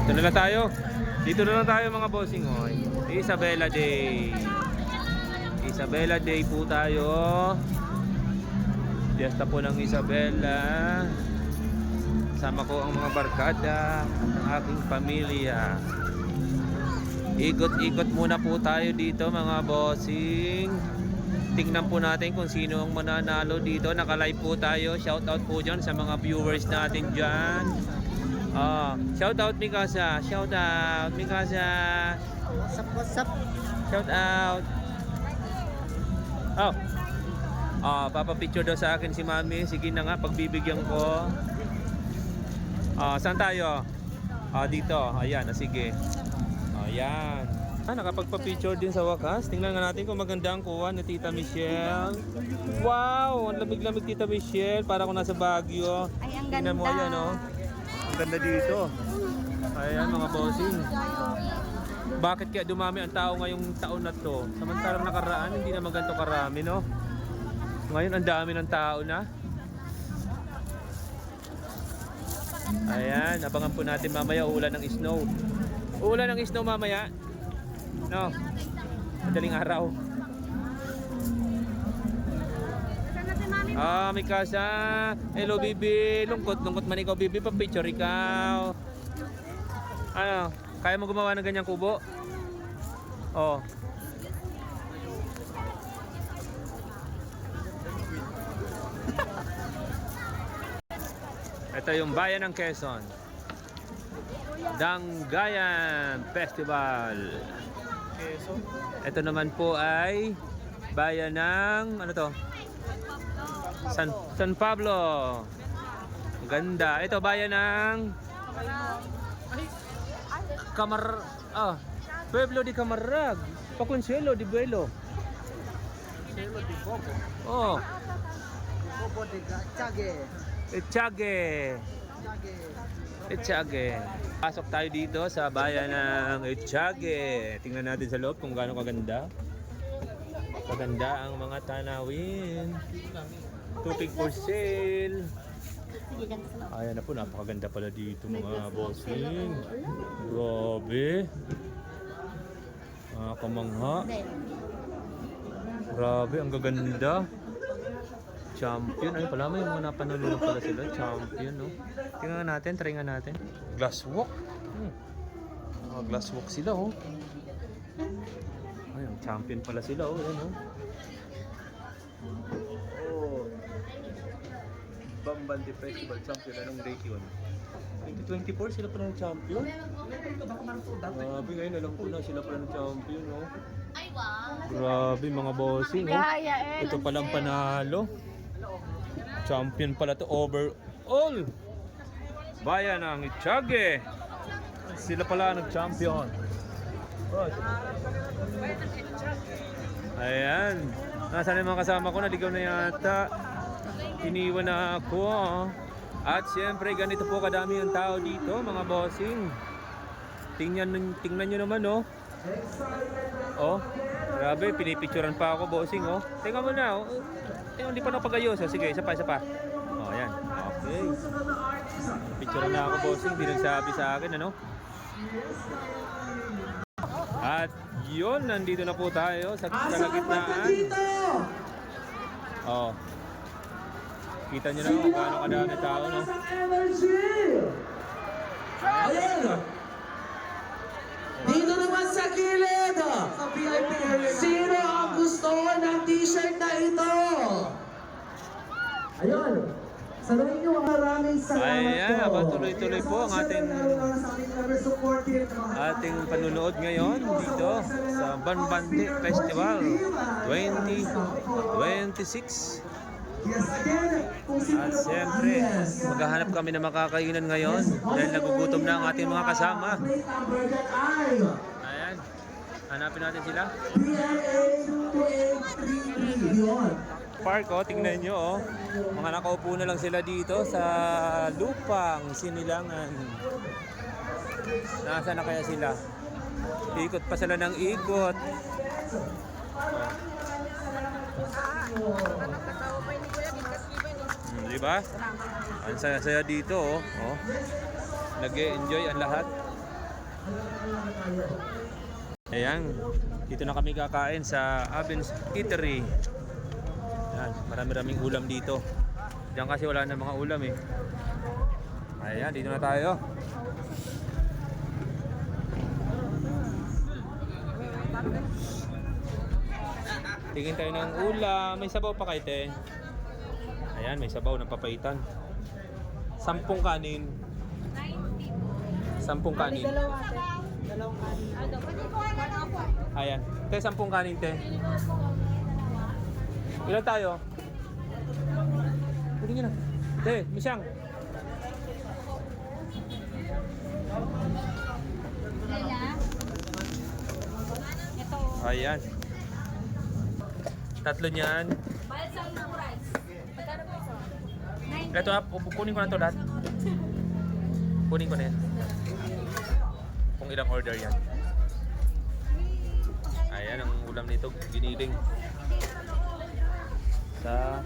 Ito na lang tayo. Dito na lang tayo mga bossing. Oh. Isabela Day. Isabela Day po tayo. Fiesta po ng Isabela. Kasama ko ang mga barkada at ang aking pamilya. Ikot-ikot muna po tayo dito mga bossing. Tingnan po natin kung sino ang mananalo dito. Naka-live po tayo. Shoutout po dyan sa mga viewers natin dyan. Shoutout Mikasa. Shoutout Mikasa. What's up? Shoutout. Papapicture daw sa akin si Mami. Sige na nga, pagbibigyan ko. Saan tayo? Dito. Ayan, sige. Ayan. Nakapagpa-picture din sa wakas. Tingnan nga natin kung maganda ang kuha ni Tita Michelle. Wow! Ang lamig-lamig Tita Michelle. Para kung nasa Baguio. Ay, ang Tingnan mo, ayan, oh. Ang ganda dito. Ayan, mga bossing. Bakit kaya dumami ang tao ngayong taon na to? Samantalang nakaraan, hindi naman ganito karami, no? Ngayon, ang dami ng tao na. Ayan, abangan po natin mamaya uulan ng snow. Uulan ng snow mamaya. No. Madaling araw. May kasa. Hello, Bibi. Lungkot man ikaw, Bibi. Pa-picture ikaw. Ano? Kaya mo gumawa ng ganyang kubo? Oh. Ito yung Bayan ng Quezon. Danggayan Festival. Ito naman po ay Bayan ng ano to? San Pablo. Ganda. Ito bayan ng Pueblo de Camarag. Paconsuelo de Buelo. Cielo de Bobo. Oh, Bobo de Chage. Echage. Echage. Pasok tayo dito sa bayan ng Echage. Tingnan natin sa loob kung gaano kaganda. Kaganda ang mga tanawin. Tupig for sale. Ayan na po, napakaganda pala dito mga bossing. Grabe. Kamangha. Grabe, ang gaganda. Champion. Ay pala, may mga napanulong pala sila. Champion, no? Tingnan natin, try nga natin. Glasswalk. Glasswalk sila, oh. Ayun, champion pala sila, oh. Ayan, oh. Bambandi Festival Champion. Anong date yun? 2024 sila pa ng champion? Grabe, ngayon alam ko na sila pa ng champion, no? Ay, wow. Grabe, mga bossing, no? Ito palang panalo. Champion pala to overall. Bayan ng Echage. Sila pala nag-champion. Ayan. Nasaan yung mga kasama ko? Naligaw na yata. Iniwan na ako. At siyempre ganito po kadami ang tao dito mga bossing. Tingnan nyo naman, oh. Oh, grabe, pinipicturan pa ako bossing, oh. Tingnan mo na, oh. Hindi pa napagayos. Sige, isa pa. Oh, ayan. Okay. Picturean na ako bossing. Hindi nagsabi sa akin, ano. At yun, nandito na po tayo sa kalagitnaan. Oh. Kita nyo na kung gaano kadami tao, no? Ayan! Dito naman sa gilid! Sa VIP area. Sino ang gusto ng t-shirt na ito? Ayun! Saluhin nyo, maraming salamat Ayan, po. tuloy-tuloy po ang ating panunood ngayon dito sa Banbandi Festival 2026. At siyempre, maghahanap kami ng makakainan ngayon dahil nagugutom na ang ating mga kasama. Ayan, hanapin natin sila. Park, oh, tingnan nyo, oh. Mga nakaupo na lang sila dito sa lupang sinilangan. Nasaan na kaya sila? Ikot pa sila ng ikot. Diba? Ang saya-saya dito, oh. Nag-e-enjoy ang lahat. Ayan, dito na kami kakain sa Aben's Eatery. Ayan, marami-raming ulam dito. Diyan kasi wala na mga ulam eh. Ayan, dito na tayo. Tingin tayo ng ulam. May sabaw pa kayo, te. Ayan, may sabaw ng papaitan. 10 kanin. 10 kanin. Ayan. Te, 10 kanin, te. Ilan tayo? Pwede nyo na. Te, Misyang. Ayan. 3 niyan. Balsam ng rice. Magkano po ito? Ito, kunin ko na to lahat. Kunin ko na yan. Kung ilang order yan. Ayan, ang ulam nito, giniling. Sa